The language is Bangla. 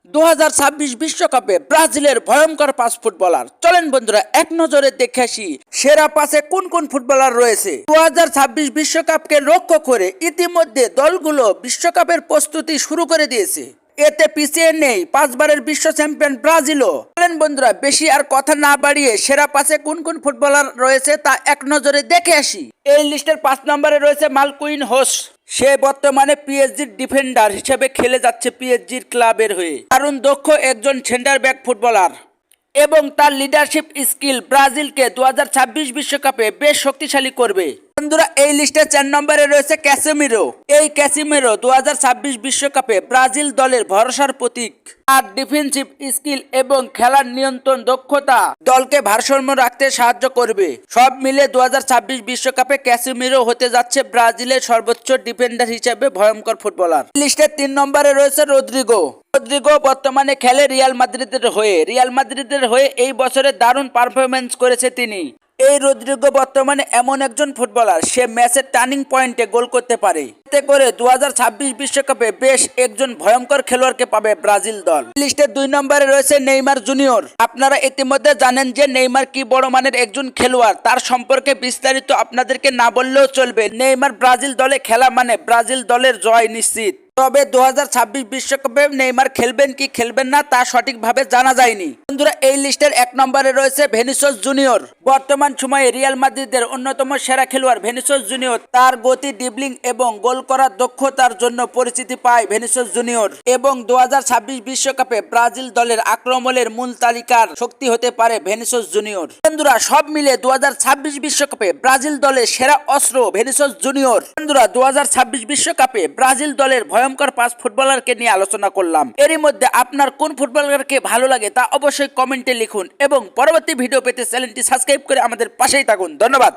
2026 বিশ্বকাপে ব্রাজিলের ভয়ঙ্কর 5 ফুটবলার। চলেন বন্ধুরা এক নজরে দেখে আসি সেরা 5-এ কোন কোন ফুটবলার রয়েছে। 2026 বিশ্বকাপকে লক্ষ্য করে ইতিমধ্যে দলগুলো বিশ্বকাপের প্রস্তুতি শুরু করে দিয়েছে। এতে পিছিয়ে নেই 5 বারের বিশ্ব চ্যাম্পিয়ন ব্রাজিলও। চলেন বন্ধুরা বেশি আর কথা না বাড়িয়ে সেরা 5-এ কোন কোন ফুটবলার রয়েছে তা এক নজরে দেখে আসি। এই লিস্টের 5 নম্বরে রয়েছে মার্কুইনহোস। সে বর্তমানে পিএসজির ডিফেন্ডার হিসেবে খেলে যাচ্ছে পিএসজির ক্লাবের হয়ে। দারুণ দক্ষ একজন সেন্টার ব্যাক ফুটবলার এবং তার লিডারশিপ স্কিল ব্রাজিলকে 2026 বিশ্বকাপে বেশ শক্তিশালী করবে। বন্ধুরা এই লিস্টে 4 নম্বরে রয়েছে ক্যাসেমিরো। এই ক্যাসেমিরো 2026 বিশ্বকাপে ব্রাজিল দলের ভরসার প্রতীক। আর ডিফেন্সিভ স্কিল এবং খেলার নিয়ন্ত্রণ দক্ষতা দলকে ভারসাম্য রাখতে সাহায্য করবে। সব মিলে 2026 বিশ্বকাপে ক্যাসেমিরো হতে যাচ্ছে ব্রাজিলের সর্বোচ্চ ডিফেন্ডার হিসেবে ভয়ঙ্কর ফুটবলার। লিস্টে 3 নম্বরে রয়েছে রদ্রিগো। রদ্রিগো বর্তমানে খেলে রিয়াল মাদ্রিদের হয়ে। রিয়াল মাদ্রিদের হয়ে এই বছরে দারুণ পারফরমেন্স করেছে তিনি। এই রদ্রিগো বর্তমানে এমন একজন ফুটবলার, সে ম্যাচের টার্নিং পয়েন্টে গোল করতে পারে। এতে করে 2026 বিশ্বকাপে বেশ একজন ভয়ঙ্কর খেলোয়াড়কে পাবে ব্রাজিল দল। লিস্টে 2 নম্বরে রয়েছে নেইমার জুনিয়র। আপনারা ইতিমধ্যে জানেন যে নেইমার কি বড় মানের একজন খেলোয়াড়, তার সম্পর্কে বিস্তারিত আপনাদেরকে না বললেও চলবে। নেইমার ব্রাজিল দলে খেলা মানে ব্রাজিল দলের জয় নিশ্চিত। তবে 2026 বিশ্বকাপে নেইমার খেলবেন কি খেলবেন না তা সঠিকভাবে জানা যায়নি। বন্ধুরা এই লিস্টের 1 নম্বরে রয়েছে ভিনিসিয়াস জুনিয়র। বর্তমান সময়ে রিয়াল মাদ্রিদের অন্যতম সেরা খেলোয়াড় ভিনিসিয়াস জুনিয়র। তার গতি, ড্রিবলিং এবং গোল করার দক্ষতার জন্য পরিচিতি পায় ভিনিসিয়াস জুনিয়র এবং 2026 বিশ্বকাপে ব্রাজিল দলের আক্রমণের মূল তালিকার শক্তি হতে পারে ভিনিসিয়াস জুনিয়র। বন্ধুরা সব মিলে 2026 বিশ্বকাপে ব্রাজিল দলের সেরা অস্ত্র ভিনিসিয়াস জুনিয়র। বন্ধুরা 2026 বিশ্বকাপে ব্রাজিল দলের ভয়ঙ্কর 5 ফুটবলারকে নিয়ে আলোচনা করলাম। এরই মধ্যে আপনার কোন ফুটবলারকে ভালো লাগে তা অবশ্যই কমেন্টে লিখুন এবং পরবর্তী ভিডিও পেতে চ্যানেলটি সাবস্ক্রাইব করে আমাদের পাশেই থাকুন। ধন্যবাদ।